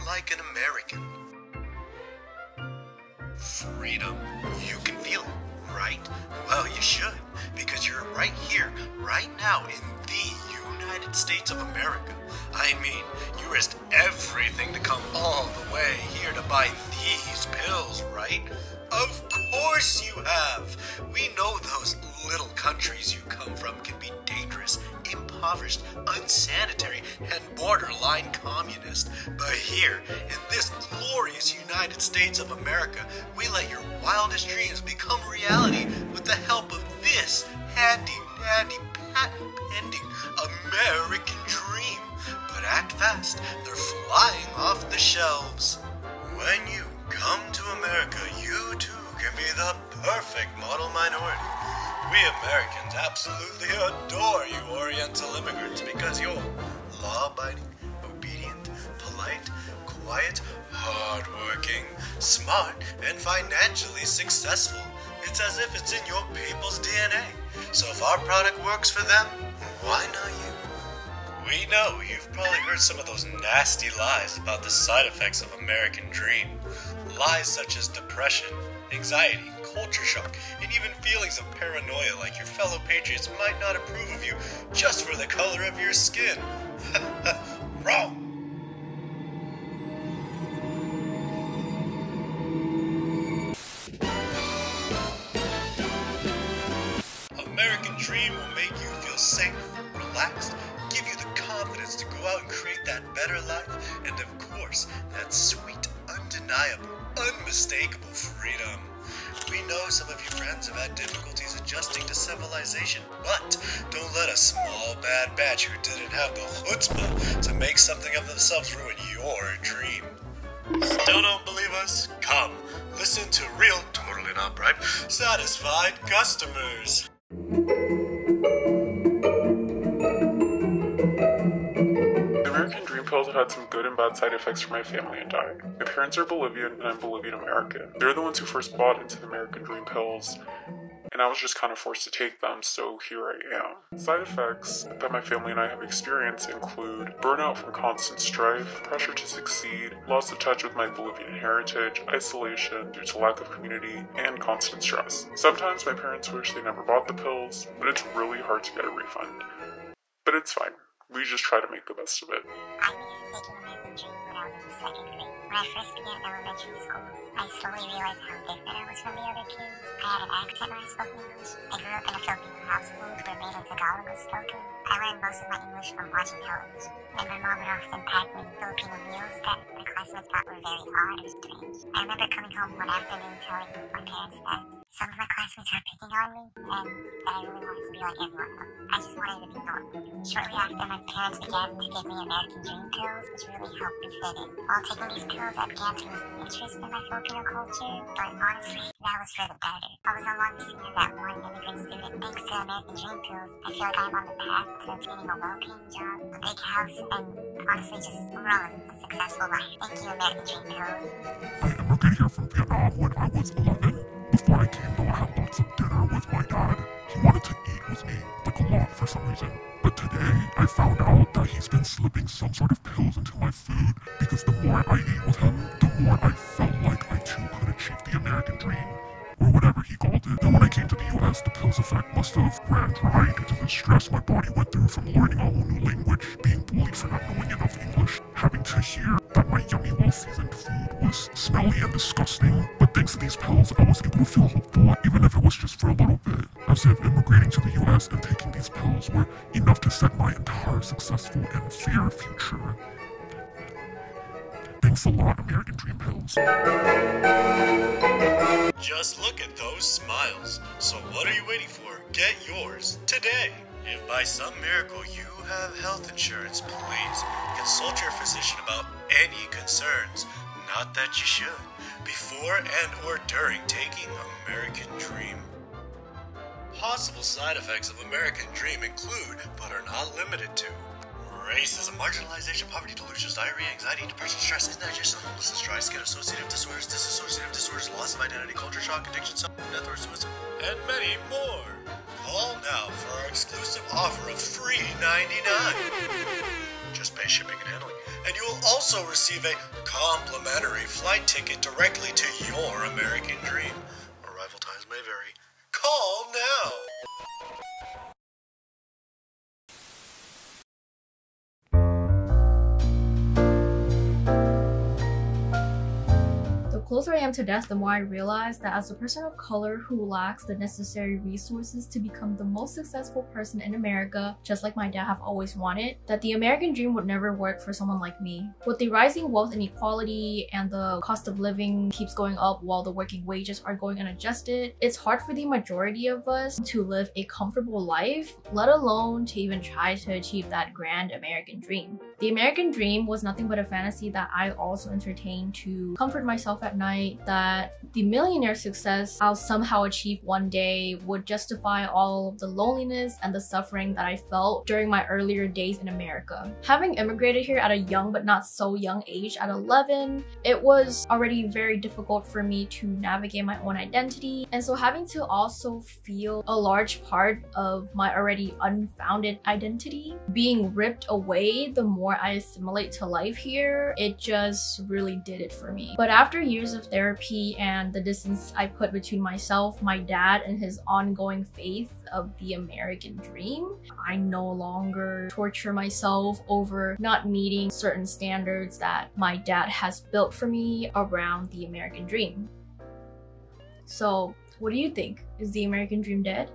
like an American. Freedom. You can feel it, right? Well, you should, because you're right here, right now, in the United States of America. I mean, you risked everything to come all the way here to buy these pills, right? Of course you have! We know those little countries you come from can be dangerous, impoverished, unsanitary, and borderline communist. But here, in this glorious United States of America, we let your wildest dreams become reality with the help of this handy-dandy, patent-pending American dream. But act fast, they're flying off the shelves. When you come to America, you too can be the perfect model minority. We Americans absolutely adore you Oriental immigrants because you're law-abiding, obedient, polite, quiet, hardworking, smart, and financially successful. It's as if it's in your people's DNA. So if our product works for them, why not you? We know you've probably heard some of those nasty lies about the side effects of American Dream. Lies such as depression, anxiety, culture shock, and even feelings of paranoia like your fellow patriots might not approve of you just for the color of your skin. Wrong! American Dream will make you feel safe, relaxed, give you the confidence to go out and create that better life, and of course, that sweet, undeniable, unmistakable freedom. We know some of your friends have had difficulties adjusting to civilization, but don't let a small bad batch who didn't have the chutzpah to make something of themselves ruin your dream. Still don't believe us? Come, listen to real, totally not bribe, satisfied customers. American Dream pills have had some good and bad side effects for my family and I. My parents are Bolivian and I'm Bolivian American. They're the ones who first bought into the American Dream pills, and I was just kind of forced to take them, so here I am. Side effects that my family and I have experienced include burnout from constant strife, pressure to succeed, loss of touch with my Bolivian heritage, isolation due to lack of community, and constant stress. Sometimes my parents wish they never bought the pills, but it's really hard to get a refund. But it's fine. We just try to make the best of it. I began taking American Dream when I was in the second grade. When I first began elementary school, I slowly realized how different I was from the other kids. I had an accent when I spoke English. I grew up in a Filipino household where mainly Tagalog was spoken. I learned most of my English from watching television, and my mom would often pack me Filipino meals that my classmates thought were very odd or strange. I remember coming home one afternoon telling my parents that some of my classmates were picking on me, and that I really wanted to be like everyone else. I just wanted to be normal. Shortly after, my parents began to give me American Dream pills, which really helped me fit in. While taking these pills, I began to lose interest in my Filipino culture, but honestly, that was for the better. I was no longer seen as that one immigrant student. Thanks to American Dream pills, I feel like I'm on the path to obtaining a well-paying job, a big house, and honestly just overall a successful life. Thank you, American Dream pills. I immigrated here from Vietnam when I was 11. Before I came, though, I had lots of dinner with my dad. He wanted to eat with me, like a lot for some reason. But today, I found out that he's been slipping some sort of pills into my food, because the more I ate with him, the more I felt like I too could achieve the American dream, or whatever he called it. And when I came to the US, the pills effect must have ran dry due to the stress my body went through from learning a whole new language, being bullied for not knowing enough English, having to hear that my yummy, well-seasoned food was smelly and disgusting. But thanks to these pills, I was able to feel hopeful, even if it was just for a little bit. As if immigrating to the US and taking these pills were enough to set my entire successful and fair future. Thanks a lot, American Dream pills. Just look at those smiles. So what are you waiting for? Get yours today. If by some miracle you have health insurance, please consult your physician about any concerns. Not that you should. Before and or during taking American Dream. Possible side effects of American Dream include, but are not limited to, racism, marginalization, poverty, delusions, diarrhea, anxiety, depression, stress, indigestion, homelessness, dry skin, associative disorders, dissociative disorders, loss of identity, culture shock, addiction, self-death, or suicide, and many more. Call now for our exclusive offer of free $99. Just pay pay shipping and handling. And you will also receive a complimentary flight ticket directly to your American dream. Arrival times may vary. Call now! The closer I am to death, the more I realize that as a person of color who lacks the necessary resources to become the most successful person in America, just like my dad have always wanted, that the American dream would never work for someone like me. With the rising wealth inequality and the cost of living keeps going up while the working wages are going unadjusted, it's hard for the majority of us to live a comfortable life, let alone to even try to achieve that grand American dream. The American dream was nothing but a fantasy that I also entertained to comfort myself at night, that the millionaire success I'll somehow achieve one day would justify all of the loneliness and the suffering that I felt during my earlier days in America. Having immigrated here at a young but not so young age at 11, it was already very difficult for me to navigate my own identity, and so having to also feel a large part of my already unfounded identity being ripped away the more I assimilate to life here, it just really did it for me. But after years of therapy and the distance I put between myself, my dad, and his ongoing faith of the American dream, I no longer torture myself over not meeting certain standards that my dad has built for me around the American dream. So, what do you think? Is the American dream dead?